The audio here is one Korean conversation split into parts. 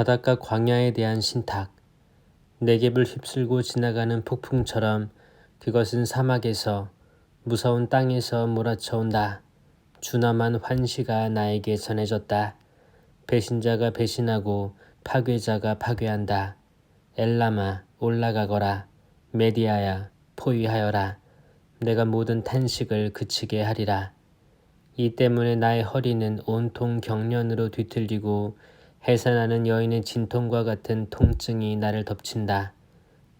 바닷가 광야에 대한 신탁. 내geb을 휩쓸고 지나가는 폭풍처럼 그것은 사막에서 무서운 땅에서 몰아쳐온다. 준엄한 환시가 나에게 전해졌다. 배신자가 배신하고 파괴자가 파괴한다. 엘람아 올라가거라. 메디아야 포위하여라. 내가 모든 탄식을 그치게 하리라. 이 때문에 나의 허리는 온통 경련으로 뒤틀리고 해산하는 여인의 진통과 같은 통증이 나를 덮친다.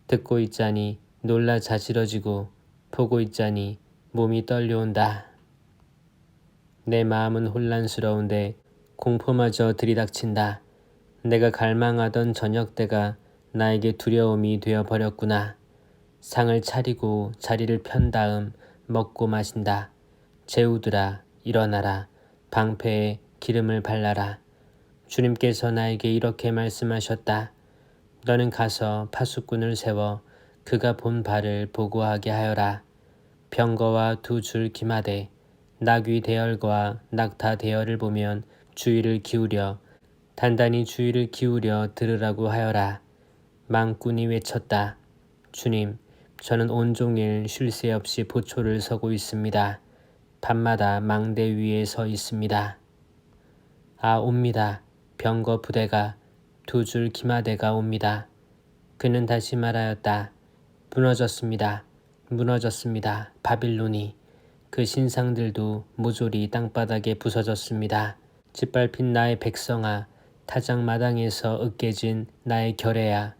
듣고 있자니 놀라 자지러지고 보고 있자니 몸이 떨려온다. 내 마음은 혼란스러운데 공포마저 들이닥친다. 내가 갈망하던 저녁 때가 나에게 두려움이 되어버렸구나. 상을 차리고 자리를 편 다음 먹고 마신다. 제우들아 일어나라. 방패에 기름을 발라라. 주님께서 나에게 이렇게 말씀하셨다. 너는 가서 파수꾼을 세워 그가 본 바를 보고하게 하여라. 병거와 두 줄 기마대, 나귀 대열과 낙타 대열을 보면 단단히 주의를 기울여 들으라고 하여라. 망군이 외쳤다. 주님, 저는 온종일 쉴 새 없이 보초를 서고 있습니다. 밤마다 망대 위에 서 있습니다. 아 옵니다. 병거 부대가 두 줄 기마대가 옵니다. 그는 다시 말하였다. 무너졌습니다. 무너졌습니다. 바빌론이. 그 신상들도 모조리 땅바닥에 부서졌습니다. 짓밟힌 나의 백성아, 타작마당에서 으깨진 나의 결애야.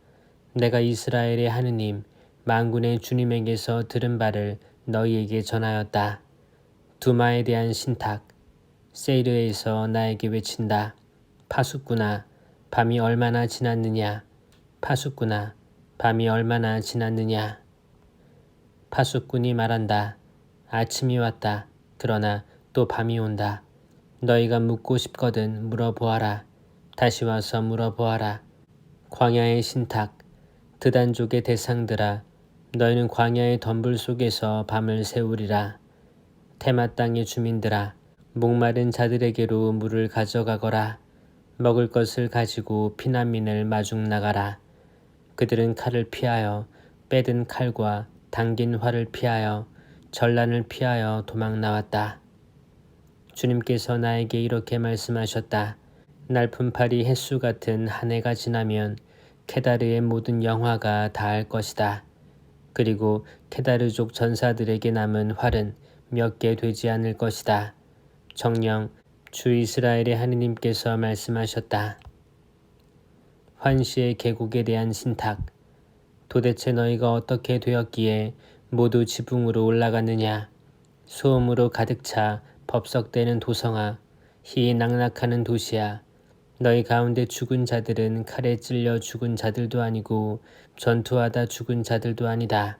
내가 이스라엘의 하느님, 만군의 주님에게서 들은 바를 너희에게 전하였다. 두마에 대한 신탁. 세이르에서 나에게 외친다. 파수꾼아, 밤이 얼마나 지났느냐. 파수꾼아, 밤이 얼마나 지났느냐. 파수꾼이 말한다. 아침이 왔다. 그러나 또 밤이 온다. 너희가 묻고 싶거든 물어보아라. 다시 와서 물어보아라. 광야의 신탁. 드단족의 대상들아, 너희는 광야의 덤불 속에서 밤을 새우리라. 테마 땅의 주민들아, 목마른 자들에게로 물을 가져가거라. 먹을 것을 가지고 피난민을 마중 나가라. 그들은 칼을 피하여 빼든 칼과 당긴 활을 피하여 전란을 피하여 도망 나왔다. 주님께서 나에게 이렇게 말씀하셨다. 날품팔이 햇수 같은 한 해가 지나면 케다르의 모든 영화가 다할 것이다. 그리고 케다르족 전사들에게 남은 활은 몇 개 되지 않을 것이다. 정녕 주 이스라엘의 하느님께서 말씀하셨다. 환시의 계곡에 대한 신탁. 도대체 너희가 어떻게 되었기에 모두 지붕으로 올라갔느냐. 소음으로 가득 차 법석대는 도성아, 희낙낙하는 도시야. 너희 가운데 죽은 자들은 칼에 찔려 죽은 자들도 아니고 전투하다 죽은 자들도 아니다.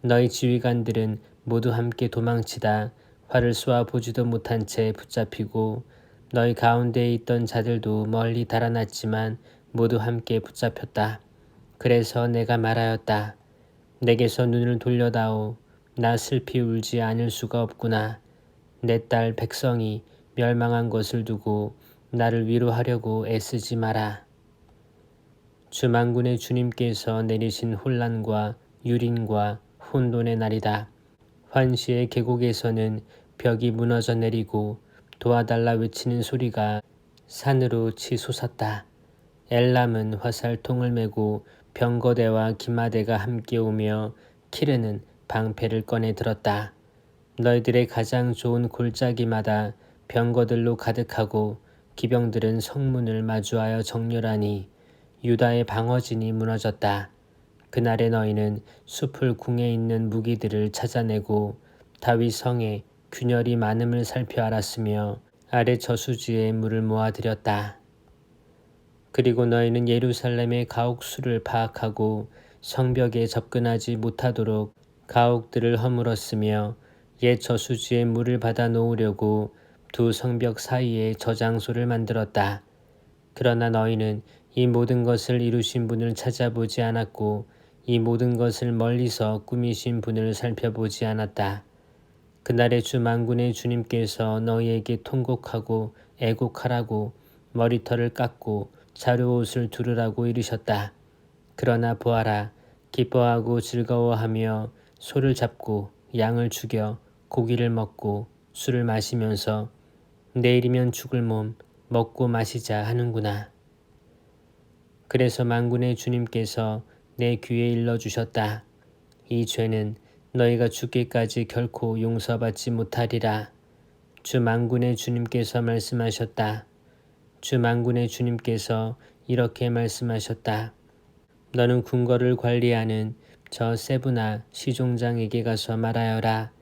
너희 지휘관들은 모두 함께 도망치다 활을 쏘아 보지도 못한 채 붙잡히고 너희 가운데에 있던 자들도 멀리 달아났지만 모두 함께 붙잡혔다. 그래서 내가 말하였다. 내게서 눈을 돌려다오. 나 슬피 울지 않을 수가 없구나. 내 딸 백성이 멸망한 것을 두고 나를 위로하려고 애쓰지 마라. 주만군의 주님께서 내리신 혼란과 유린과 혼돈의 날이다. 환시의 계곡에서는 벽이 무너져 내리고 도와달라 외치는 소리가 산으로 치솟았다. 엘람은 화살통을 메고 병거대와 기마대가 함께 오며 키르는 방패를 꺼내 들었다. 너희들의 가장 좋은 골짜기마다 병거들로 가득하고 기병들은 성문을 마주하여 정렬하니 유다의 방어진이 무너졌다. 그날에 너희는 숲을 궁에 있는 무기들을 찾아내고 다윗 성에 균열이 많음을 살펴 알았으며 아래 저수지에 물을 모아들였다. 그리고 너희는 예루살렘의 가옥수를 파악하고 성벽에 접근하지 못하도록 가옥들을 허물었으며 옛 저수지에 물을 받아 놓으려고 두 성벽 사이에 저장소를 만들었다. 그러나 너희는 이 모든 것을 이루신 분을 찾아보지 않았고 이 모든 것을 멀리서 꾸미신 분을 살펴보지 않았다. 그날의 주 만군의 주님께서 너희에게 통곡하고 애곡하라고 머리털을 깎고 자루옷을 두르라고 이르셨다. 그러나 보아라, 기뻐하고 즐거워하며 소를 잡고 양을 죽여 고기를 먹고 술을 마시면서 내일이면 죽을 몸 먹고 마시자 하는구나. 그래서 만군의 주님께서 내 귀에 일러주셨다. 이 죄는 너희가 죽기까지 결코 용서받지 못하리라. 주 만군의 주님께서 말씀하셨다. 주 만군의 주님께서 이렇게 말씀하셨다. 너는 궁궐을 관리하는 저 세브나 시종장에게 가서 말하여라.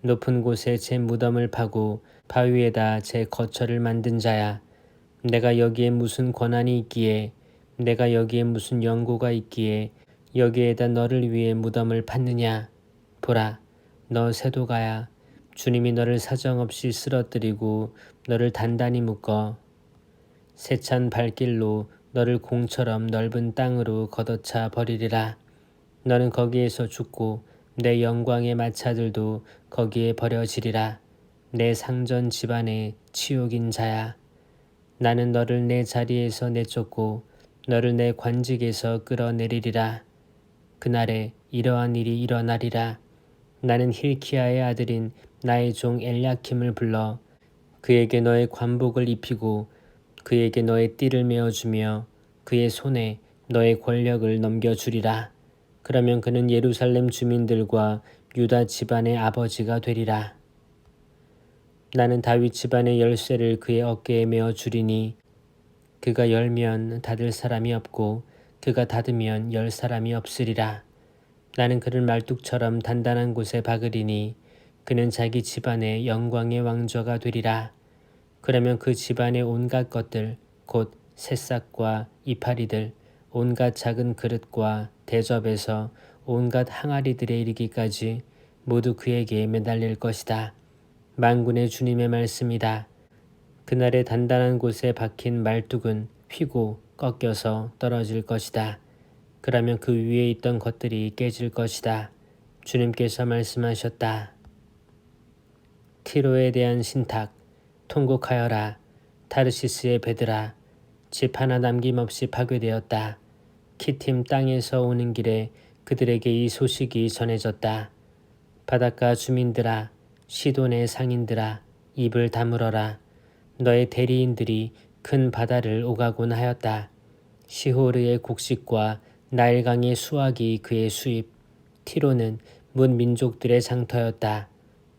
높은 곳에 제 무덤을 파고 바위에다 제 거처를 만든 자야. 내가 여기에 무슨 권한이 있기에, 내가 여기에 무슨 연고가 있기에 여기에다 너를 위해 무덤을 팠느냐. 보라, 너 세도가야. 주님이 너를 사정없이 쓰러뜨리고 너를 단단히 묶어 세찬 발길로 너를 공처럼 넓은 땅으로 걷어차 버리리라. 너는 거기에서 죽고 내 영광의 마차들도 거기에 버려지리라. 내 상전 집안의 치욕인 자야. 나는 너를 내 자리에서 내쫓고 너를 내 관직에서 끌어내리리라. 그날에 이러한 일이 일어나리라. 나는 힐키야의 아들인 나의 종 엘야킴을 불러 그에게 너의 관복을 입히고 그에게 너의 띠를 메어주며 그의 손에 너의 권력을 넘겨주리라. 그러면 그는 예루살렘 주민들과 유다 집안의 아버지가 되리라. 나는 다윗 집안의 열쇠를 그의 어깨에 메어주리니 그가 열면 닫을 사람이 없고 그가 닫으면 열 사람이 없으리라. 나는 그를 말뚝처럼 단단한 곳에 박으리니 그는 자기 집안의 영광의 왕좌가 되리라. 그러면 그 집안의 온갖 것들 곧 새싹과 이파리들 온갖 작은 그릇과 대접에서 온갖 항아리들에 이르기까지 모두 그에게 매달릴 것이다. 만군의 주님의 말씀이다. 그날의 단단한 곳에 박힌 말뚝은 휘고 꺾여서 떨어질 것이다. 그러면 그 위에 있던 것들이 깨질 것이다. 주님께서 말씀하셨다. 티로에 대한 신탁. 통곡하여라. 타르시스의 배들아. 집 하나 남김없이 파괴되었다. 키팀 땅에서 오는 길에 그들에게 이 소식이 전해졌다. 바닷가 주민들아, 시돈의 상인들아, 입을 다물어라. 너의 대리인들이 큰 바다를 오가곤 하였다. 시호르의 곡식과 나일강의 수확이 그의 수입. 티로는 문 민족들의 장터였다.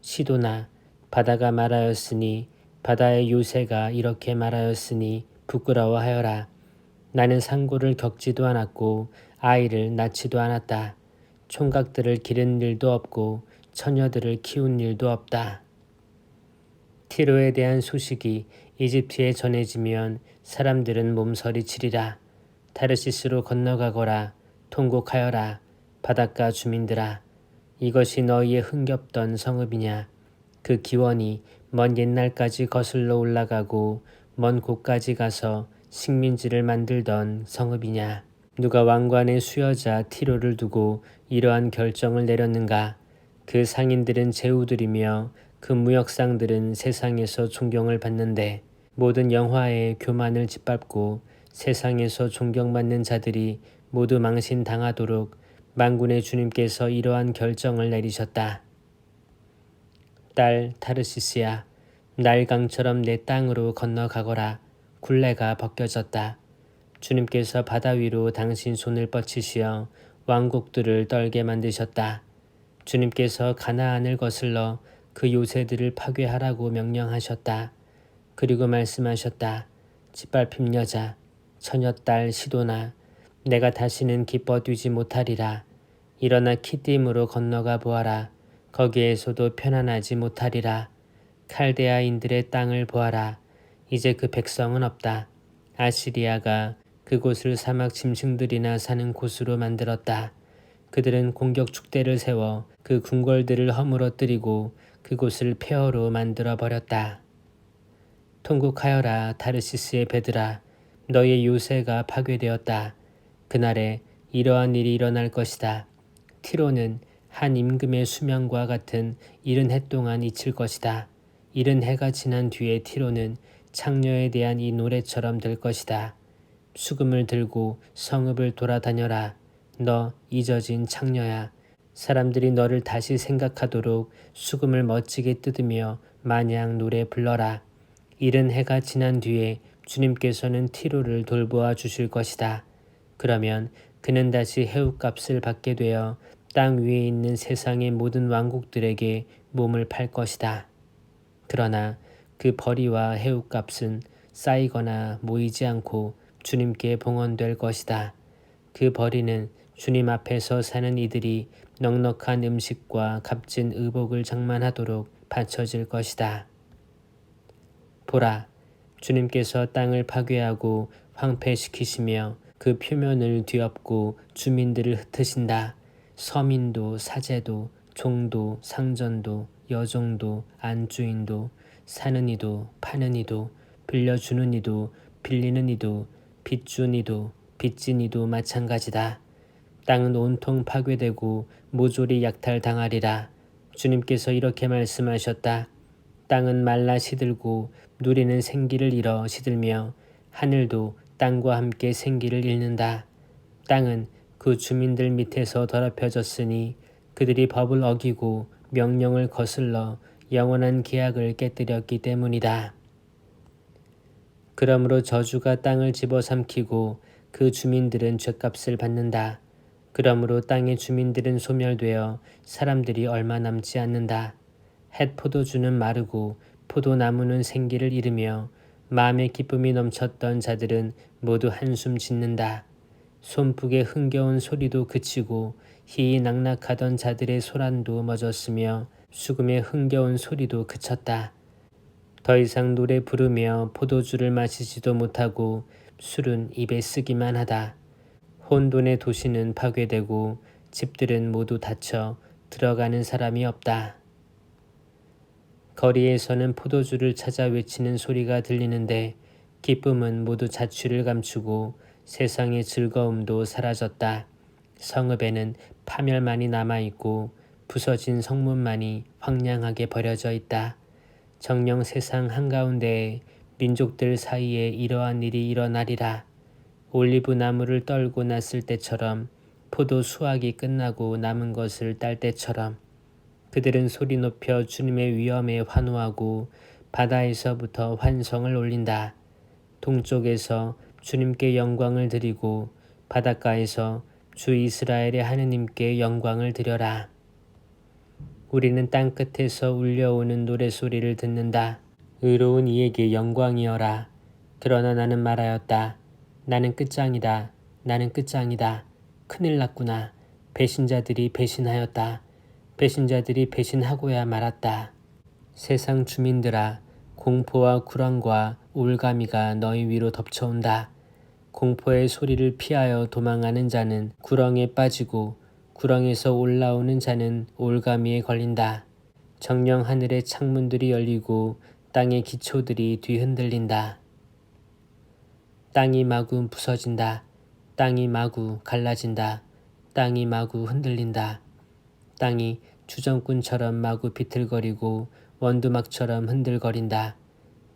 시도나, 바다가 말하였으니 바다의 요새가 이렇게 말하였으니 부끄러워하여라. 나는 상고를 겪지도 않았고 아이를 낳지도 않았다. 총각들을 기른 일도 없고 처녀들을 키운 일도 없다. 티로에 대한 소식이 이집트에 전해지면 사람들은 몸서리치리라. 타르시스로 건너가거라. 통곡하여라. 바닷가 주민들아. 이것이 너희의 흥겹던 성읍이냐. 그 기원이 먼 옛날까지 거슬러 올라가고 먼 곳까지 가서 식민지를 만들던 성읍이냐. 누가 왕관의 수여자 티로를 두고 이러한 결정을 내렸는가. 그 상인들은 제후들이며 그 무역상들은 세상에서 존경을 받는데 모든 영화의 교만을 짓밟고 세상에서 존경받는 자들이 모두 망신당하도록 만군의 주님께서 이러한 결정을 내리셨다. 딸 타르시스야, 나일강처럼 내 땅으로 건너가거라. 굴레가 벗겨졌다. 주님께서 바다 위로 당신 손을 뻗치시어 왕국들을 떨게 만드셨다. 주님께서 가나안을 거슬러 그 요새들을 파괴하라고 명령하셨다. 그리고 말씀하셨다. 짓밟힘 여자, 처녀딸 시도나, 내가 다시는 기뻐 뛰지 못하리라. 일어나 키팀으로 건너가 보아라. 거기에서도 편안하지 못하리라. 칼데아인들의 땅을 보아라. 이제 그 백성은 없다. 아시리아가 그곳을 사막 짐승들이나 사는 곳으로 만들었다. 그들은 공격 축대를 세워 그 궁궐들을 허물어뜨리고 그곳을 폐허로 만들어 버렸다. 통곡하여라 타르시스의 배들아. 너의 요새가 파괴되었다. 그날에 이러한 일이 일어날 것이다. 티로는 한 임금의 수명과 같은 이른 해 동안 잊힐 것이다. 이른 해가 지난 뒤에 티로는 창녀에 대한 이 노래처럼 될 것이다. 수금을 들고 성읍을 돌아다녀라. 너 잊어진 창녀야. 사람들이 너를 다시 생각하도록 수금을 멋지게 뜯으며 마냥 노래 불러라. 이른 해가 지난 뒤에 주님께서는 티로를 돌보아 주실 것이다. 그러면 그는 다시 해웃값을 받게 되어 땅 위에 있는 세상의 모든 왕국들에게 몸을 팔 것이다. 그러나 그 벌이와 해웃값은 쌓이거나 모이지 않고 주님께 봉헌될 것이다. 그 벌이는 주님 앞에서 사는 이들이 넉넉한 음식과 값진 의복을 장만하도록 바쳐질 것이다. 보라, 주님께서 땅을 파괴하고 황폐시키시며 그 표면을 뒤엎고 주민들을 흩으신다. 서민도 사제도 종도 상전도 여종도 안주인도 사는 이도 파는 이도 빌려주는 이도 빌리는 이도 빚준 이도 빚진 이도 마찬가지다. 땅은 온통 파괴되고 모조리 약탈당하리라. 주님께서 이렇게 말씀하셨다. 땅은 말라 시들고 누리는 생기를 잃어 시들며 하늘도 땅과 함께 생기를 잃는다. 땅은 그 주민들 밑에서 더럽혀졌으니 그들이 법을 어기고 명령을 거슬러 영원한 계약을 깨뜨렸기 때문이다. 그러므로 저주가 땅을 집어삼키고 그 주민들은 죗값을 받는다. 그러므로 땅의 주민들은 소멸되어 사람들이 얼마 남지 않는다. 햇 포도주는 마르고 포도나무는 생기를 잃으며 마음의 기쁨이 넘쳤던 자들은 모두 한숨 짓는다. 손풍의 흥겨운 소리도 그치고 희희낙낙하던 자들의 소란도 멎었으며 수금의 흥겨운 소리도 그쳤다. 더 이상 노래 부르며 포도주를 마시지도 못하고 술은 입에 쓰기만 하다. 혼돈의 도시는 파괴되고 집들은 모두 닫혀 들어가는 사람이 없다. 거리에서는 포도주를 찾아 외치는 소리가 들리는데 기쁨은 모두 자취를 감추고 세상의 즐거움도 사라졌다. 성읍에는 파멸만이 남아있고 부서진 성문만이 황량하게 버려져 있다. 정녕 세상 한가운데에 민족들 사이에 이러한 일이 일어나리라. 올리브 나무를 떨고 났을 때처럼 포도 수확이 끝나고 남은 것을 딸 때처럼 그들은 소리 높여 주님의 위엄에 환호하고 바다에서부터 환성을 올린다. 동쪽에서 주님께 영광을 드리고 바닷가에서 주 이스라엘의 하느님께 영광을 드려라. 우리는 땅끝에서 울려오는 노래소리를 듣는다. 의로운 이에게 영광이여라. 그러나 나는 말하였다. 나는 끝장이다. 나는 끝장이다. 큰일 났구나. 배신자들이 배신하였다. 배신자들이 배신하고야 말았다. 세상 주민들아, 공포와 굴앙과 올가미가 너희 위로 덮쳐온다. 공포의 소리를 피하여 도망하는 자는 구렁에 빠지고 구렁에서 올라오는 자는 올가미에 걸린다. 정녕 하늘의 창문들이 열리고 땅의 기초들이 뒤흔들린다. 땅이 마구 부서진다. 땅이 마구 갈라진다. 땅이 마구 흔들린다. 땅이 주정꾼처럼 마구 비틀거리고 원두막처럼 흔들거린다.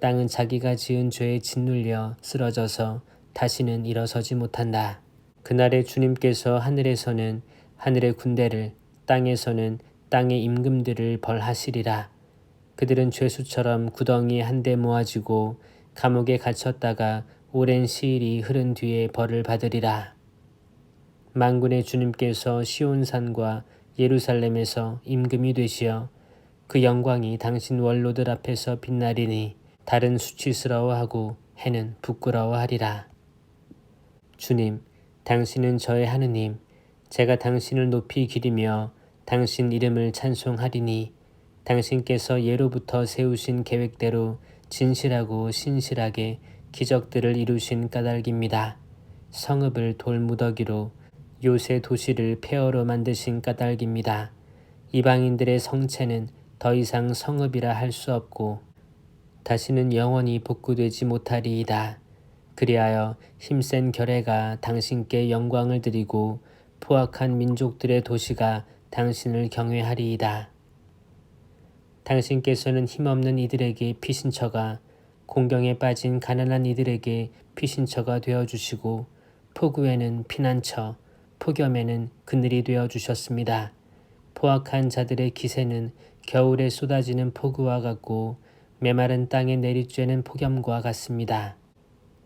땅은 자기가 지은 죄에 짓눌려 쓰러져서 다시는 일어서지 못한다. 그날에 주님께서 하늘에서는 하늘의 군대를 땅에서는 땅의 임금들을 벌하시리라. 그들은 죄수처럼 구덩이 한데 모아지고 감옥에 갇혔다가 오랜 시일이 흐른 뒤에 벌을 받으리라. 만군의 주님께서 시온산과 예루살렘에서 임금이 되시어 그 영광이 당신 원로들 앞에서 빛나리니 달은 수치스러워하고 해는 부끄러워하리라. 주님, 당신은 저의 하느님, 제가 당신을 높이 기리며 당신 이름을 찬송하리니 당신께서 예로부터 세우신 계획대로 진실하고 신실하게 기적들을 이루신 까닭입니다. 성읍을 돌무더기로 요새 도시를 폐허로 만드신 까닭입니다. 이방인들의 성체는 더 이상 성읍이라 할 수 없고 다시는 영원히 복구되지 못하리이다. 그리하여 힘센 결혜가 당신께 영광을 드리고 포악한 민족들의 도시가 당신을 경외하리이다. 당신께서는 힘없는 이들에게 피신처가 공경에 빠진 가난한 이들에게 피신처가 되어주시고 폭우에는 피난처, 폭염에는 그늘이 되어주셨습니다. 포악한 자들의 기세는 겨울에 쏟아지는 폭우와 같고 메마른 땅에 내리쬐는 폭염과 같습니다.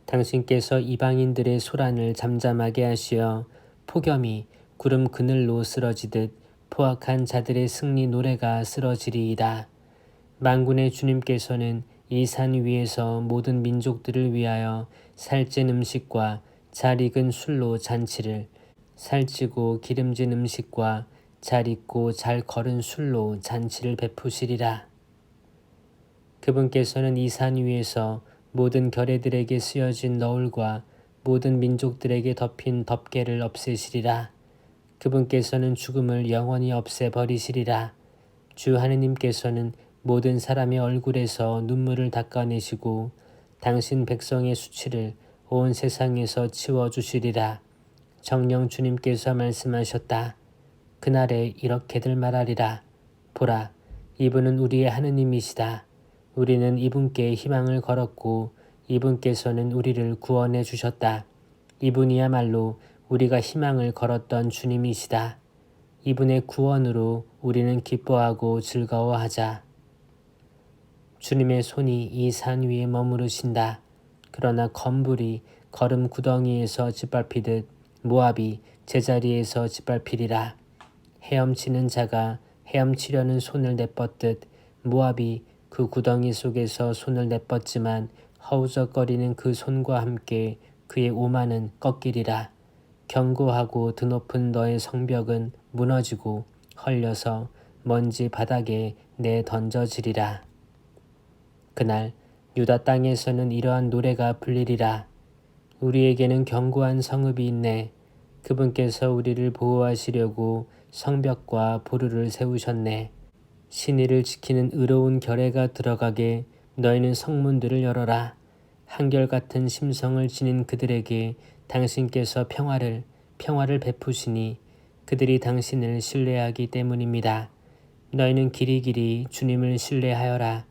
당신께서 이방인들의 소란을 잠잠하게 하시어 폭염이 구름 그늘로 쓰러지듯 포악한 자들의 승리 노래가 쓰러지리이다. 만군의 주님께서는 이 산 위에서 모든 민족들을 위하여 살찐 음식과 잘 익은 술로 잔치를, 살찌고 기름진 음식과 잘 익고 잘 거른 술로 잔치를 베푸시리라. 그분께서는 이 산 위에서 모든 결례들에게 쓰여진 너울과 모든 민족들에게 덮인 덮개를 없애시리라. 그분께서는 죽음을 영원히 없애버리시리라. 주 하느님께서는 모든 사람의 얼굴에서 눈물을 닦아내시고 당신 백성의 수치를 온 세상에서 치워주시리라. 정녕 주님께서 말씀하셨다. 그날에 이렇게들 말하리라. 보라, 이분은 우리의 하느님이시다. 우리는 이분께 희망을 걸었고 이분께서는 우리를 구원해 주셨다. 이분이야말로 우리가 희망을 걸었던 주님이시다. 이분의 구원으로 우리는 기뻐하고 즐거워하자. 주님의 손이 이 산 위에 머무르신다. 그러나 검불이 거름 구덩이에서 짓밟히듯 모압이 제자리에서 짓밟히리라. 헤엄치는 자가 헤엄치려는 손을 내뻗듯 모압이 그 구덩이 속에서 손을 내뻗지만 허우적거리는 그 손과 함께 그의 오만은 꺾이리라. 견고하고 드높은 너의 성벽은 무너지고 헐려서 먼지 바닥에 내던져지리라. 그날 유다 땅에서는 이러한 노래가 불리리라. 우리에게는 견고한 성읍이 있네. 그분께서 우리를 보호하시려고 성벽과 보루를 세우셨네. 신의를 지키는 의로운 결례가 들어가게 너희는 성문들을 열어라. 한결같은 심성을 지닌 그들에게 당신께서 평화를 베푸시니 그들이 당신을 신뢰하기 때문입니다. 너희는 길이길이 주님을 신뢰하여라.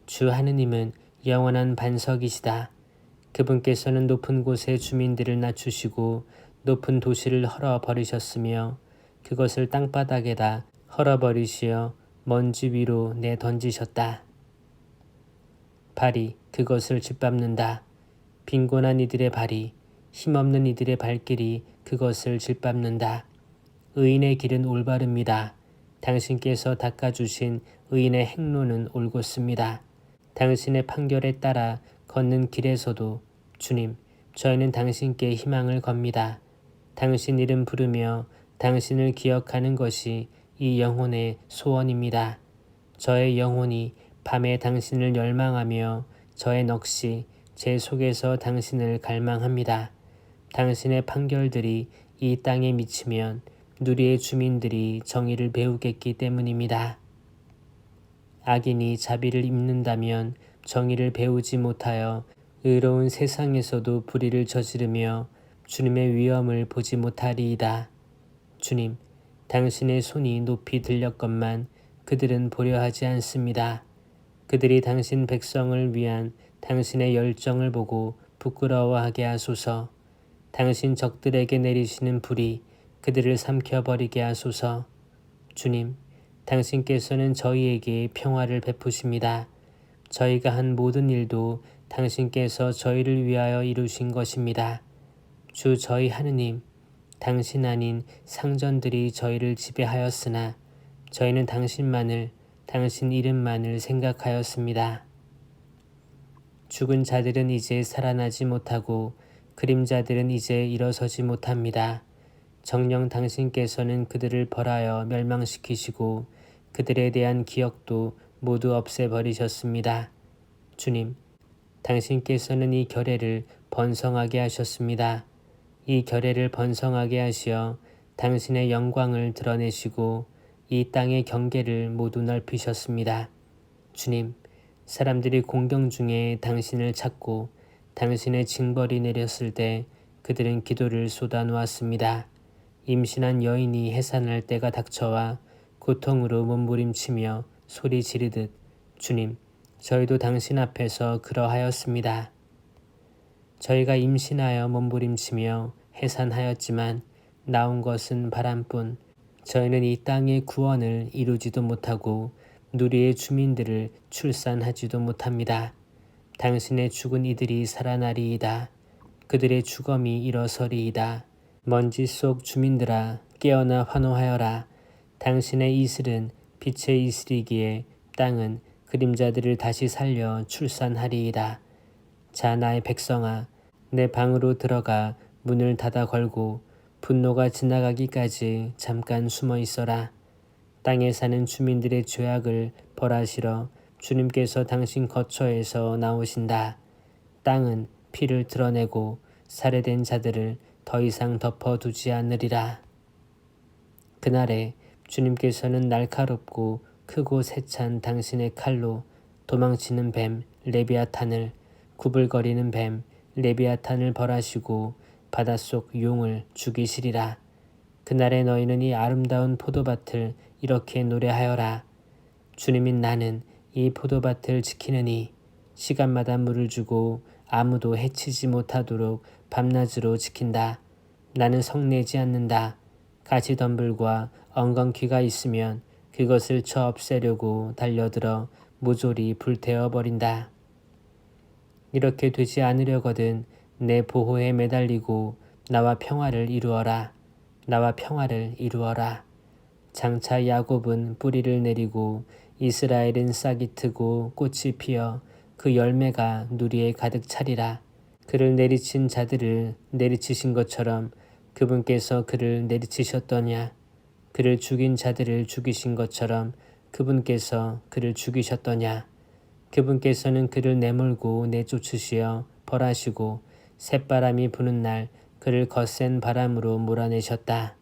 주 하느님은 영원한 반석이시다. 그분께서는 높은 곳의 주민들을 낮추시고 높은 도시를 헐어버리셨으며 그것을 땅바닥에다 헐어버리시어 먼지 위로 내던지셨다. 발이 그것을 짓밟는다. 빈곤한 이들의 발이, 힘없는 이들의 발길이 그것을 짓밟는다. 의인의 길은 올바릅니다. 당신께서 닦아주신 의인의 행로는 올곧습니다. 당신의 판결에 따라 걷는 길에서도 주님, 저희는 당신께 희망을 겁니다. 당신 이름 부르며 당신을 기억하는 것이 이 영혼의 소원입니다. 저의 영혼이 밤에 당신을 열망하며 저의 넋이 제 속에서 당신을 갈망합니다. 당신의 판결들이 이 땅에 미치면 누리의 주민들이 정의를 배우겠기 때문입니다. 악인이 자비를 입는다면 정의를 배우지 못하여 의로운 세상에서도 불의를 저지르며 주님의 위엄을 보지 못하리이다. 주님, 당신의 손이 높이 들렸건만 그들은 보려 하지 않습니다. 그들이 당신 백성을 위한 당신의 열정을 보고 부끄러워하게 하소서. 당신 적들에게 내리시는 불이 그들을 삼켜버리게 하소서. 주님, 당신께서는 저희에게 평화를 베푸십니다. 저희가 한 모든 일도 당신께서 저희를 위하여 이루신 것입니다. 주 저희 하느님, 당신 아닌 상전들이 저희를 지배하였으나 저희는 당신만을, 당신 이름만을 생각하였습니다. 죽은 자들은 이제 살아나지 못하고 그림자들은 이제 일어서지 못합니다. 정녕 당신께서는 그들을 벌하여 멸망시키시고 그들에 대한 기억도 모두 없애버리셨습니다. 주님, 당신께서는 이 결례를 번성하게 하셨습니다. 이 결례를 번성하게 하시어 당신의 영광을 드러내시고 이 땅의 경계를 모두 넓히셨습니다. 주님, 사람들이 공경 중에 당신을 찾고 당신의 징벌이 내렸을 때 그들은 기도를 쏟아놓았습니다. 임신한 여인이 해산할 때가 닥쳐와 고통으로 몸부림치며 소리 지르듯 주님, 저희도 당신 앞에서 그러하였습니다. 저희가 임신하여 몸부림치며 해산하였지만 나온 것은 바람뿐 저희는 이 땅의 구원을 이루지도 못하고 누리의 주민들을 출산하지도 못합니다. 당신의 죽은 이들이 살아나리이다. 그들의 주검이 일어서리이다. 먼지 속 주민들아 깨어나 환호하여라. 당신의 이슬은 빛의 이슬이기에 땅은 그림자들을 다시 살려 출산하리이다. 자 나의 백성아 내 방으로 들어가 문을 닫아 걸고 분노가 지나가기까지 잠깐 숨어 있어라. 땅에 사는 주민들의 죄악을 벌하시러 주님께서 당신 거처에서 나오신다. 땅은 피를 드러내고 살해된 자들을 더 이상 덮어두지 않으리라. 그날에 주님께서는 날카롭고 크고 세찬 당신의 칼로 도망치는 뱀 레비아탄을 구불거리는 뱀 레비아탄을 벌하시고 바닷속 용을 죽이시리라. 그날에 너희는 이 아름다운 포도밭을 이렇게 노래하여라. 주님인 나는 이 포도밭을 지키느니 시간마다 물을 주고 아무도 해치지 못하도록 밤낮으로 지킨다. 나는 성내지 않는다. 가시덤불과 엉겅퀴가 있으면 그것을 쳐 없애려고 달려들어 모조리 불태워 버린다. 이렇게 되지 않으려거든 내 보호에 매달리고 나와 평화를 이루어라. 나와 평화를 이루어라. 장차 야곱은 뿌리를 내리고 이스라엘은 싹이 트고 꽃이 피어 그 열매가 누리에 가득 차리라. 그를 내리친 자들을 내리치신 것처럼 그분께서 그를 내리치셨더냐. 그를 죽인 자들을 죽이신 것처럼 그분께서 그를 죽이셨더냐. 그분께서는 그를 내몰고 내쫓으시어 벌하시고 쇳바람이 부는 날 그를 거센 바람으로 몰아내셨다.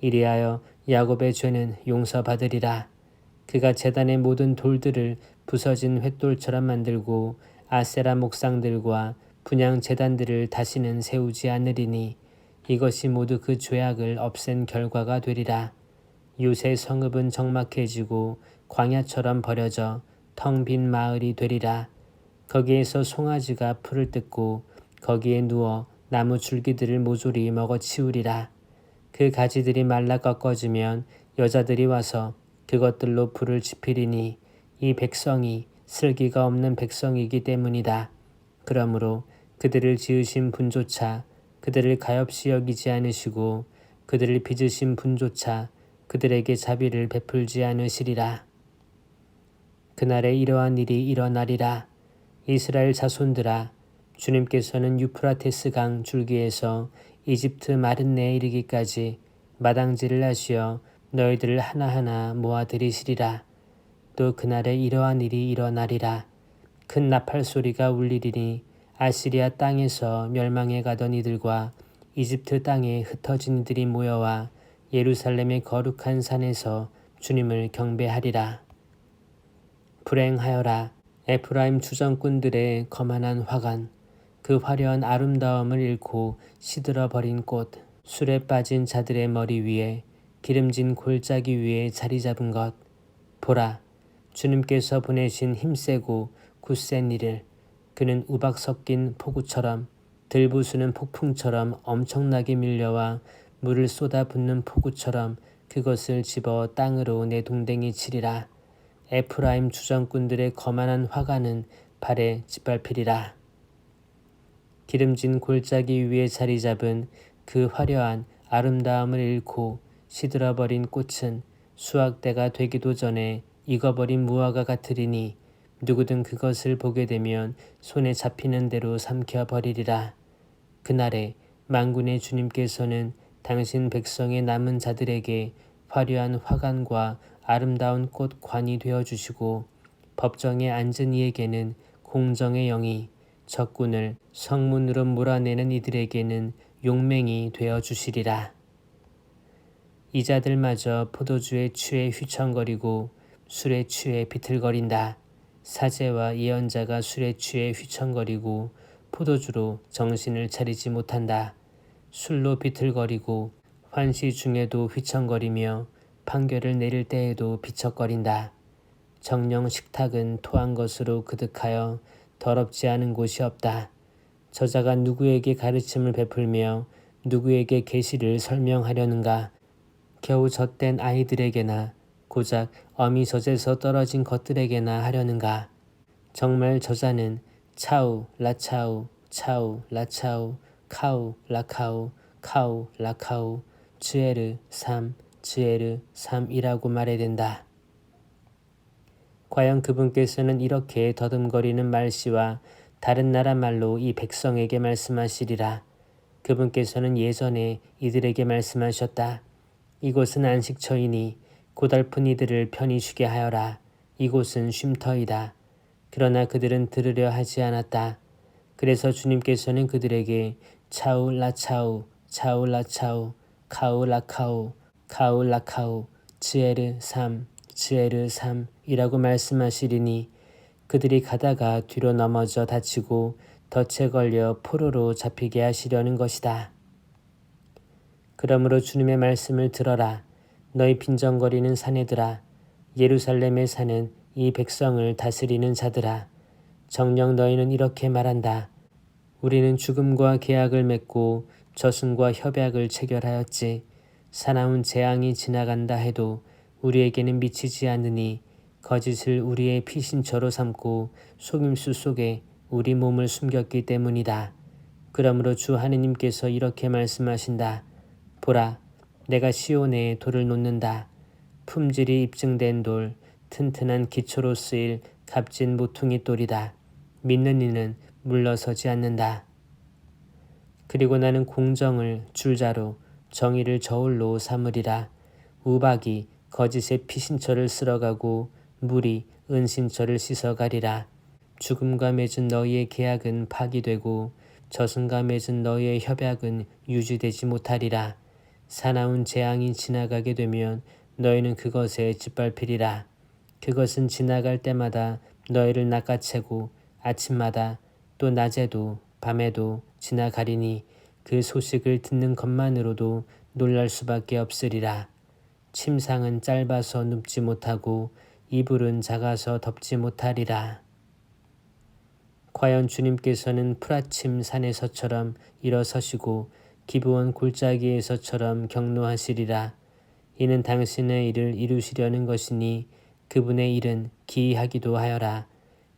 이리하여 야곱의 죄는 용서받으리라. 그가 제단의 모든 돌들을 부서진 횃돌처럼 만들고 아세라 목상들과 분향 제단들을 다시는 세우지 않으리니 이것이 모두 그 죄악을 없앤 결과가 되리라. 요새 성읍은 적막해지고 광야처럼 버려져 텅 빈 마을이 되리라. 거기에서 송아지가 풀을 뜯고 거기에 누워 나무 줄기들을 모조리 먹어치우리라. 그 가지들이 말라 꺾어지면 여자들이 와서 그것들로 불을 지피리니 이 백성이 슬기가 없는 백성이기 때문이다. 그러므로 그들을 지으신 분조차 그들을 가엾이 여기지 않으시고 그들을 빚으신 분조차 그들에게 자비를 베풀지 않으시리라. 그날에 이러한 일이 일어나리라. 이스라엘 자손들아 주님께서는 유프라테스 강 줄기에서 이집트 마른내에 이르기까지 마당질을 하시어 너희들을 하나하나 모아들이시리라. 또 그날에 이러한 일이 일어나리라. 큰 나팔 소리가 울리리니 아시리아 땅에서 멸망해 가던 이들과 이집트 땅에 흩어진 이들이 모여와 예루살렘의 거룩한 산에서 주님을 경배하리라. 불행하여라. 에프라임 주정꾼들의 거만한 화관, 그 화려한 아름다움을 잃고 시들어버린 꽃, 술에 빠진 자들의 머리 위에 기름진 골짜기 위에 자리 잡은 것. 보라, 주님께서 보내신 힘세고 굳센 이를 그는 우박 섞인 폭우처럼 들부수는 폭풍처럼 엄청나게 밀려와 물을 쏟아붓는 폭우처럼 그것을 집어 땅으로 내동댕이 치리라. 에프라임 주정꾼들의 거만한 화관은 발에 짓밟히리라. 기름진 골짜기 위에 자리 잡은 그 화려한 아름다움을 잃고 시들어버린 꽃은 수확대가 되기도 전에 익어버린 무화과 같으리니 누구든 그것을 보게 되면 손에 잡히는 대로 삼켜버리리라. 그날에 만군의 주님께서는 당신 백성의 남은 자들에게 화려한 화관과 아름다운 꽃관이 되어주시고 법정에 앉은 이에게는 공정의 영이 적군을 성문으로 몰아내는 이들에게는 용맹이 되어주시리라. 이자들마저 포도주에 취해 휘청거리고 술에 취해 비틀거린다. 사제와 예언자가 술에 취해 휘청거리고 포도주로 정신을 차리지 못한다. 술로 비틀거리고 환시 중에도 휘청거리며 판결을 내릴 때에도 비척거린다. 정령 식탁은 토한 것으로 그득하여 더럽지 않은 곳이 없다. 저자가 누구에게 가르침을 베풀며 누구에게 계시를 설명하려는가? 겨우 젖된 아이들에게나 고작 어미 젖에서 떨어진 것들에게나 하려는가? 정말 저자는 차우 라차우 차우 라차우 카우 라카우 카우 라카우 츠에르 삼 츠에르 삼이라고 말해야 된다. 과연 그분께서는 이렇게 더듬거리는 말씨와 다른 나라 말로 이 백성에게 말씀하시리라. 그분께서는 예전에 이들에게 말씀하셨다. 이곳은 안식처이니 고달픈 이들을 편히 쉬게 하여라. 이곳은 쉼터이다. 그러나 그들은 들으려 하지 않았다. 그래서 주님께서는 그들에게 차우 라차우 차우 라차우 카우 라카우 카우 라카우 츠에르 삼 츠에르 삼이라고 말씀하시리니 그들이 가다가 뒤로 넘어져 다치고 덫에 걸려 포로로 잡히게 하시려는 것이다. 그러므로 주님의 말씀을 들어라. 너희 빈정거리는 사내들아, 예루살렘에 사는 이 백성을 다스리는 자들아, 정녕 너희는 이렇게 말한다. 우리는 죽음과 계약을 맺고 저승과 협약을 체결하였지. 사나운 재앙이 지나간다 해도 우리에게는 미치지 않으니 거짓을 우리의 피신처로 삼고 속임수 속에 우리 몸을 숨겼기 때문이다. 그러므로 주 하느님께서 이렇게 말씀하신다. 보라, 내가 시온에 돌을 놓는다. 품질이 입증된 돌, 튼튼한 기초로 쓰일 값진 모퉁이 돌이다. 믿는 이는 물러서지 않는다. 그리고 나는 공정을 줄자로 정의를 저울로 삼으리라. 우박이 거짓의 피신처를 쓸어가고 물이 은신처를 씻어가리라. 죽음과 맺은 너희의 계약은 파기되고 저승과 맺은 너희의 협약은 유지되지 못하리라. 사나운 재앙이 지나가게 되면 너희는 그것에 짓밟히리라. 그것은 지나갈 때마다 너희를 낚아채고 아침마다 또 낮에도 밤에도 지나가리니 그 소식을 듣는 것만으로도 놀랄 수밖에 없으리라. 침상은 짧아서 눕지 못하고 이불은 작아서 덮지 못하리라. 과연 주님께서는 풀아침 산에서처럼 일어서시고 기브온 골짜기에서처럼 경노하시리라. 이는 당신의 일을 이루시려는 것이니 그분의 일은 기이하기도 하여라.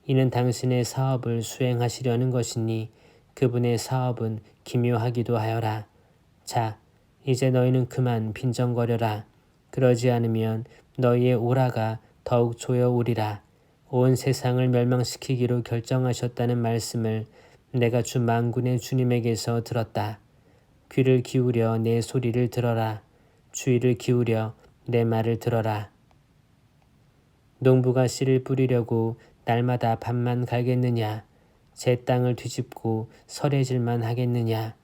이는 당신의 사업을 수행하시려는 것이니 그분의 사업은 기묘하기도 하여라. 자, 이제 너희는 그만 빈정거려라. 그러지 않으면 너희의 오라가 더욱 조여오리라. 온 세상을 멸망시키기로 결정하셨다는 말씀을 내가 주 만군의 주님에게서 들었다. 귀를 기울여 내 소리를 들어라. 주의를 기울여 내 말을 들어라. 농부가 씨를 뿌리려고 날마다 밤만 갈겠느냐? 제 땅을 뒤집고 설해질만 하겠느냐?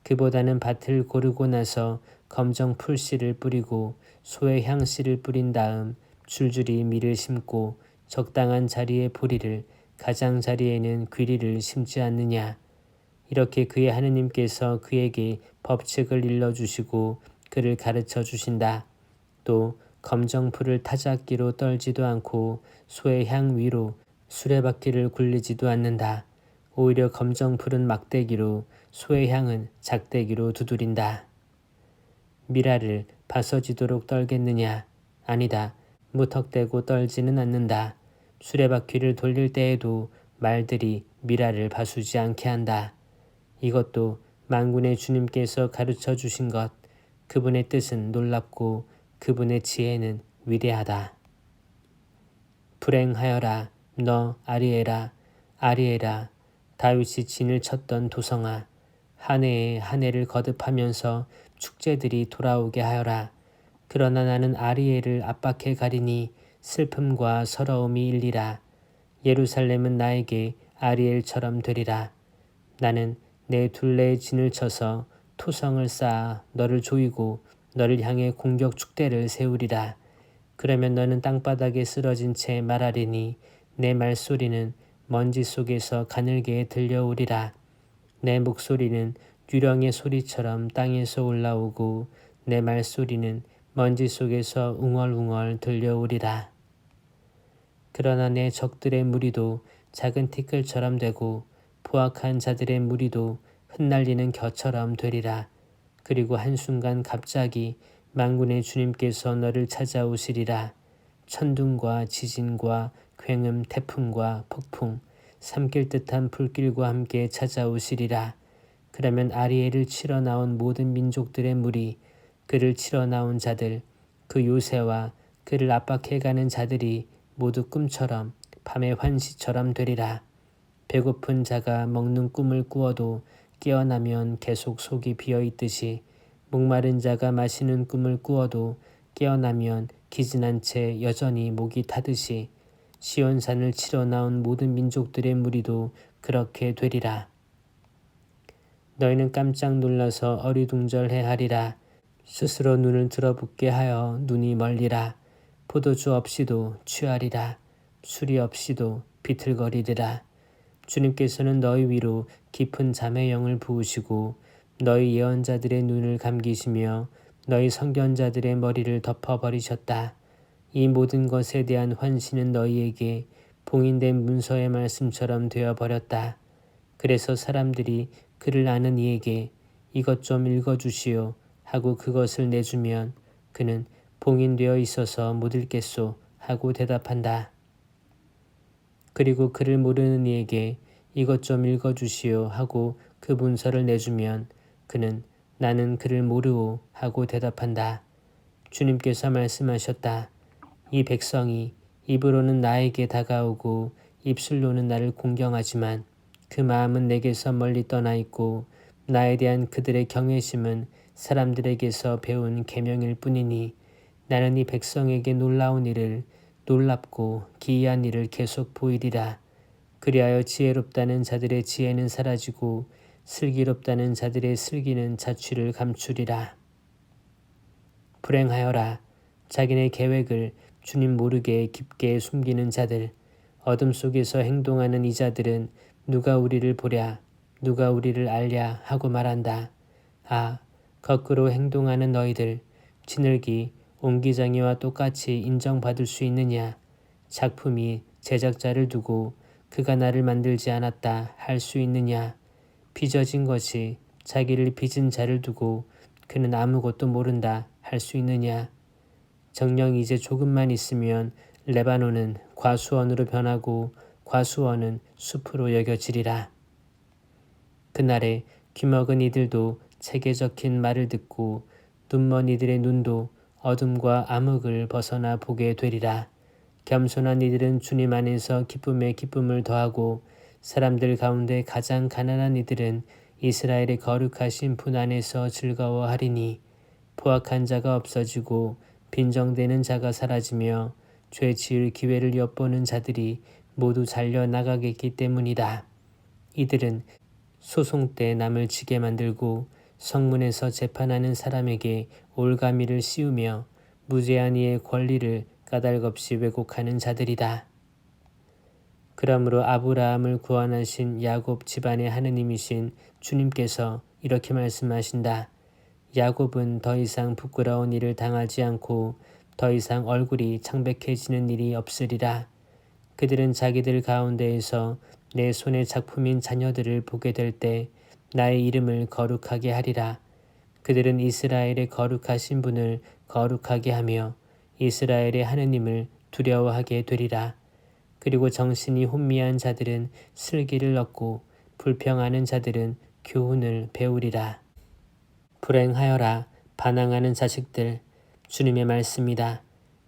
그보다는 밭을 고르고 나서 검정 풀씨를 뿌리고 소의 향씨를 뿌린 다음 줄줄이 밀을 심고 적당한 자리에 보리를 가장자리에는 귀리를 심지 않느냐? 이렇게 그의 하느님께서 그에게 법칙을 일러주시고 그를 가르쳐 주신다. 또 검정풀을 타작기로 떨지도 않고 소의 향 위로 수레바퀴를 굴리지도 않는다. 오히려 검정풀은 막대기로 소의 향은 작대기로 두드린다. 미라를 바서지도록 떨겠느냐? 아니다. 무턱대고 떨지는 않는다. 수레바퀴를 돌릴 때에도 말들이 미라를 바수지 않게 한다. 이것도 만군의 주님께서 가르쳐 주신 것, 그분의 뜻은 놀랍고 그분의 지혜는 위대하다. 불행하여라 너 아리에라 아리에라 다윗이 진을 쳤던 도성아 한 해에 한 해를 거듭하면서 축제들이 돌아오게 하여라. 그러나 나는 아리에를 압박해 가리니 슬픔과 서러움이 일리라. 예루살렘은 나에게 아리엘처럼 되리라. 나는 내 둘레에 진을 쳐서 토성을 쌓아 너를 조이고 너를 향해 공격 축대를 세우리라. 그러면 너는 땅바닥에 쓰러진 채 말하리니 내 말소리는 먼지 속에서 가늘게 들려오리라. 내 목소리는 유령의 소리처럼 땅에서 올라오고 내 말소리는 먼지 속에서 웅얼웅얼 들려오리라. 그러나 내 적들의 무리도 작은 티끌처럼 되고 포악한 자들의 무리도 흩날리는 겨처럼 되리라. 그리고 한순간 갑자기 만군의 주님께서 너를 찾아오시리라. 천둥과 지진과 굉음 태풍과 폭풍 삼킬 듯한 불길과 함께 찾아오시리라. 그러면 아리엘을 치러 나온 모든 민족들의 무리, 그를 치러 나온 자들, 그 요새와 그를 압박해가는 자들이 모두 꿈처럼 밤의 환시처럼 되리라. 배고픈 자가 먹는 꿈을 꾸어도 깨어나면 계속 속이 비어있듯이 목마른 자가 마시는 꿈을 꾸어도 깨어나면 기진한 채 여전히 목이 타듯이 시온산을 치러 나온 모든 민족들의 무리도 그렇게 되리라. 너희는 깜짝 놀라서 어리둥절해하리라. 스스로 눈을 들어붙게 하여 눈이 멀리라. 포도주 없이도 취하리라. 술이 없이도 비틀거리리라. 주님께서는 너희 위로 깊은 잠의 영을 부으시고 너희 예언자들의 눈을 감기시며 너희 선견자들의 머리를 덮어버리셨다. 이 모든 것에 대한 환시는 너희에게 봉인된 문서의 말씀처럼 되어버렸다. 그래서 사람들이 그를 아는 이에게 이것 좀 읽어주시오 하고 그것을 내주면 그는 봉인되어 있어서 못 읽겠소 하고 대답한다. 그리고 그를 모르는 이에게 이것 좀 읽어주시오 하고 그 문서를 내주면 그는 나는 그를 모르오 하고 대답한다. 주님께서 말씀하셨다. 이 백성이 입으로는 나에게 다가오고 입술로는 나를 공경하지만 그 마음은 내게서 멀리 떠나 있고 나에 대한 그들의 경외심은 사람들에게서 배운 계명일 뿐이니 나는 이 백성에게 놀라운 일을 놀랍고 기이한 일을 계속 보이리라. 그리하여 지혜롭다는 자들의 지혜는 사라지고 슬기롭다는 자들의 슬기는 자취를 감추리라. 불행하여라. 자기네 계획을 주님 모르게 깊게 숨기는 자들, 어둠 속에서 행동하는 이 자들은 누가 우리를 보랴, 누가 우리를 알랴 하고 말한다. 아, 거꾸로 행동하는 너희들, 지늘기, 옹기장이와 똑같이 인정받을 수 있느냐? 작품이 제작자를 두고 그가 나를 만들지 않았다 할 수 있느냐? 빚어진 것이 자기를 빚은 자를 두고 그는 아무것도 모른다 할 수 있느냐? 정녕 이제 조금만 있으면 레바논은 과수원으로 변하고 과수원은 숲으로 여겨지리라. 그날에 귀먹은 이들도 책에 적힌 말을 듣고 눈먼 이들의 눈도 어둠과 암흑을 벗어나 보게 되리라. 겸손한 이들은 주님 안에서 기쁨에 기쁨을 더하고 사람들 가운데 가장 가난한 이들은 이스라엘의 거룩하신 분 안에서 즐거워하리니 포악한 자가 없어지고 빈정대는 자가 사라지며 죄 지을 기회를 엿보는 자들이 모두 잘려나가겠기 때문이다. 이들은 소송 때 남을 지게 만들고 성문에서 재판하는 사람에게 올가미를 씌우며 무죄한 이의 권리를 까닭없이 왜곡하는 자들이다. 그러므로 아브라함을 구원하신 야곱 집안의 하느님이신 주님께서 이렇게 말씀하신다. 야곱은 더 이상 부끄러운 일을 당하지 않고 더 이상 얼굴이 창백해지는 일이 없으리라. 그들은 자기들 가운데에서 내 손의 작품인 자녀들을 보게 될 때 나의 이름을 거룩하게 하리라. 그들은 이스라엘의 거룩하신 분을 거룩하게 하며 이스라엘의 하느님을 두려워하게 되리라. 그리고 정신이 혼미한 자들은 슬기를 얻고 불평하는 자들은 교훈을 배우리라. 불행하여라 반항하는 자식들, 주님의 말씀이다.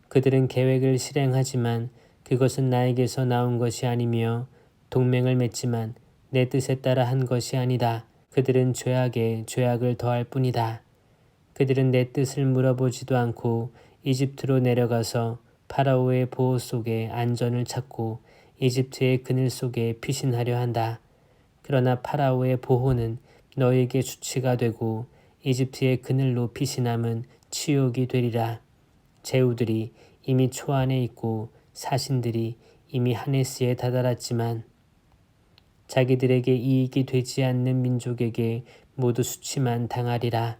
그들은 계획을 실행하지만 그것은 나에게서 나온 것이 아니며 동맹을 맺지만 내 뜻에 따라 한 것이 아니다. 그들은 죄악에 죄악을 더할 뿐이다. 그들은 내 뜻을 물어보지도 않고 이집트로 내려가서 파라오의 보호 속에 안전을 찾고 이집트의 그늘 속에 피신하려 한다. 그러나 파라오의 보호는 너에게 수치가 되고 이집트의 그늘로 피신함은 치욕이 되리라. 제후들이 이미 초안에 있고 사신들이 이미 하네스에 다다랐지만 자기들에게 이익이 되지 않는 민족에게 모두 수치만 당하리라.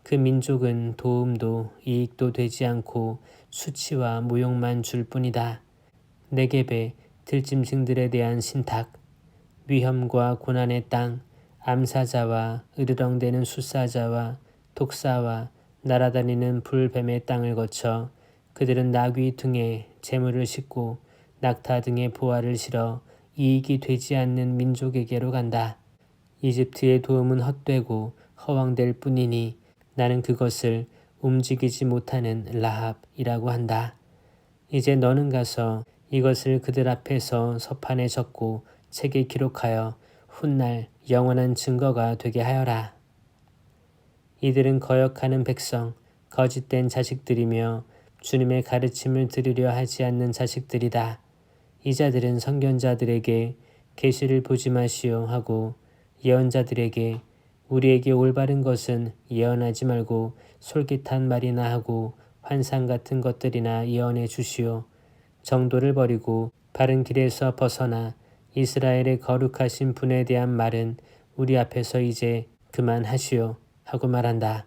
그 민족은 도움도 이익도 되지 않고 수치와 모욕만 줄 뿐이다. 네겝의 들짐승들에 대한 신탁, 위험과 고난의 땅, 암사자와 으르렁대는 숫사자와 독사와 날아다니는 불뱀의 땅을 거쳐 그들은 나귀 등에 재물을 싣고 낙타 등에 보화를 실어 이익이 되지 않는 민족에게로 간다. 이집트의 도움은 헛되고 허황될 뿐이니 나는 그것을 움직이지 못하는 라합이라고 한다. 이제 너는 가서 이것을 그들 앞에서 서판에 적고 책에 기록하여 훗날 영원한 증거가 되게 하여라. 이들은 거역하는 백성, 거짓된 자식들이며 주님의 가르침을 들으려 하지 않는 자식들이다. 이 자들은 선견자들에게 계시를 보지 마시오 하고 예언자들에게 우리에게 올바른 것은 예언하지 말고 솔깃한 말이나 하고 환상 같은 것들이나 예언해 주시오. 정도를 버리고 바른 길에서 벗어나 이스라엘의 거룩하신 분에 대한 말은 우리 앞에서 이제 그만하시오 하고 말한다.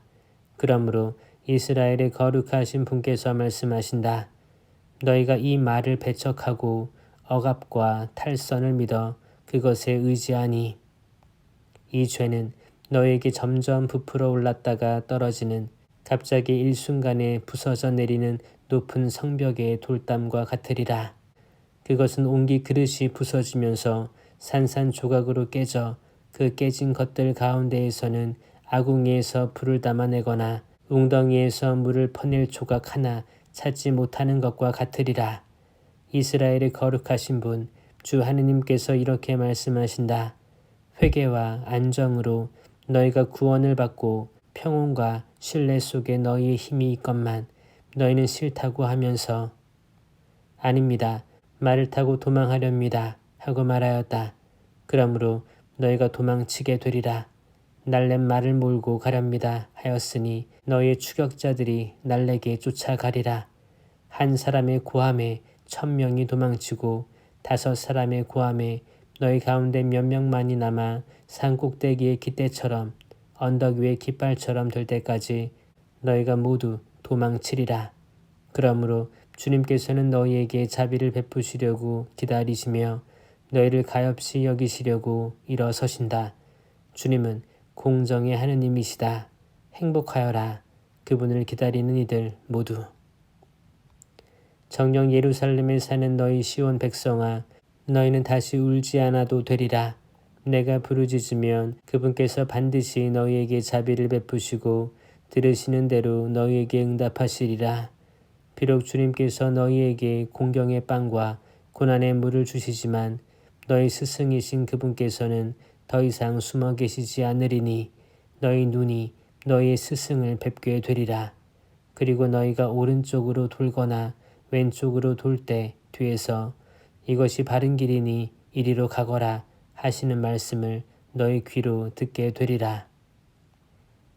그러므로 이스라엘의 거룩하신 분께서 말씀하신다. 너희가 이 말을 배척하고 억압과 탈선을 믿어 그것에 의지하니 이 죄는 너희에게 점점 부풀어 올랐다가 떨어지는 갑자기 일순간에 부서져 내리는 높은 성벽의 돌담과 같으리라. 그것은 옹기 그릇이 부서지면서 산산조각으로 깨져 그 깨진 것들 가운데에서는 아궁이에서 불을 담아내거나 웅덩이에서 물을 퍼낼 조각 하나 찾지 못하는 것과 같으리라. 이스라엘의 거룩하신 분 주 하느님께서 이렇게 말씀하신다. 회개와 안정으로 너희가 구원을 받고 평온과 신뢰 속에 너희의 힘이 있건만 너희는 싫다고 하면서 아닙니다. 말을 타고 도망하렵니다. 하고 말하였다. 그러므로 너희가 도망치게 되리라. 날랜 말을 몰고 가렵니다. 하였으니 너희의 추격자들이 날래게 쫓아가리라. 한 사람의 고함에 1000명이 도망치고 5사람의 고함에 너희 가운데 몇 명만이 남아 산꼭대기의 깃대처럼 언덕 위의 깃발처럼 될 때까지 너희가 모두 도망치리라. 그러므로 주님께서는 너희에게 자비를 베푸시려고 기다리시며 너희를 가엾이 여기시려고 일어서신다. 주님은 공정의 하느님이시다. 행복하여라. 그분을 기다리는 이들 모두. 정녕 예루살렘에 사는 너희 시온 백성아, 너희는 다시 울지 않아도 되리라. 내가 부르짖으면 그분께서 반드시 너희에게 자비를 베푸시고 들으시는 대로 너희에게 응답하시리라. 비록 주님께서 너희에게 공경의 빵과 고난의 물을 주시지만 너희 스승이신 그분께서는 더 이상 숨어 계시지 않으리니 너희 눈이 너희의 스승을 뵙게 되리라. 그리고 너희가 오른쪽으로 돌거나 왼쪽으로 돌 때 뒤에서 이것이 바른 길이니 이리로 가거라 하시는 말씀을 너희 귀로 듣게 되리라.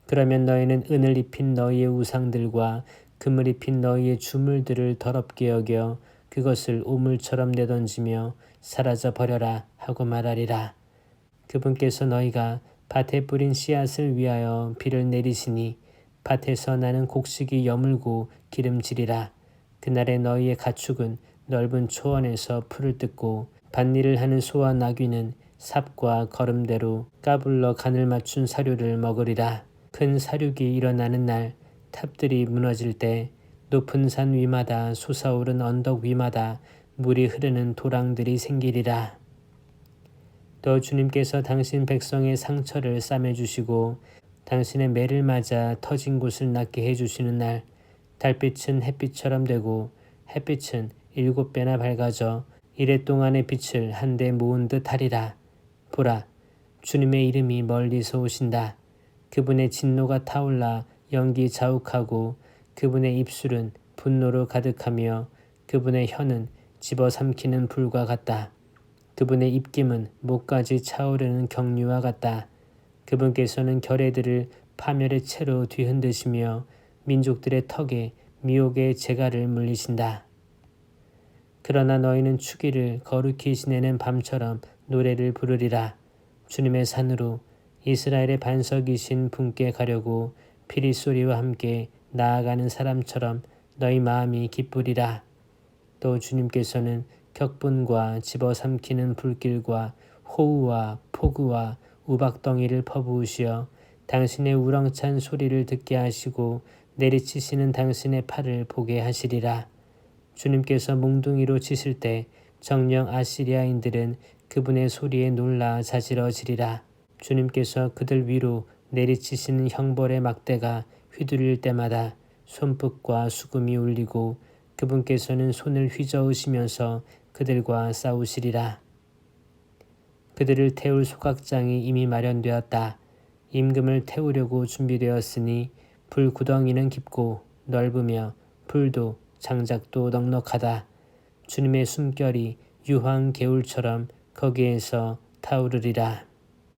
그러면 너희는 은을 입힌 너희의 우상들과 금을 입힌 너희의 주물들을 더럽게 여겨 그것을 우물처럼 내던지며 사라져 버려라 하고 말하리라. 그분께서 너희가 밭에 뿌린 씨앗을 위하여 비를 내리시니 밭에서 나는 곡식이 여물고 기름지리라. 그날에 너희의 가축은 넓은 초원에서 풀을 뜯고 밭일을 하는 소와 나귀는 삽과 거름대로 까불러 간을 맞춘 사료를 먹으리라. 큰 사륙이 일어나는 날 탑들이 무너질 때 높은 산 위마다 솟아오른 언덕 위마다 물이 흐르는 도랑들이 생기리라. 또 주님께서 당신 백성의 상처를 싸매주시고 당신의 매를 맞아 터진 곳을 낫게 해주시는 날 달빛은 햇빛처럼 되고 햇빛은 7배나 밝아져 이래 동안의 빛을 한데 모은 듯 하리라. 보라, 주님의 이름이 멀리서 오신다. 그분의 진노가 타올라 연기 자욱하고 그분의 입술은 분노로 가득하며 그분의 혀는 집어삼키는 불과 같다. 그분의 입김은 목까지 차오르는 경류와 같다. 그분께서는 결의들을 파멸의 채로 뒤흔드시며 민족들의 턱에 미혹의 재갈을 물리신다. 그러나 너희는 추기를 거룩히 지내는 밤처럼 노래를 부르리라. 주님의 산으로 이스라엘의 반석이신 분께 가려고 피리 소리와 함께 나아가는 사람처럼 너희 마음이 기쁘리라. 또 주님께서는 격분과 집어삼키는 불길과 호우와 폭우와 우박덩이를 퍼부으시어 당신의 우렁찬 소리를 듣게 하시고 내리치시는 당신의 팔을 보게 하시리라. 주님께서 몽둥이로 치실 때 정령 아시리아인들은 그분의 소리에 놀라 자지러지리라. 주님께서 그들 위로 내리치시는 형벌의 막대가 휘둘릴 때마다 손뼉과 수금이 울리고 그분께서는 손을 휘저으시면서 그들과 싸우시리라. 그들을 태울 소각장이 이미 마련되었다. 임금을 태우려고 준비되었으니 불구덩이는 깊고 넓으며 불도 장작도 넉넉하다. 주님의 숨결이 유황 개울처럼 거기에서 타오르리라.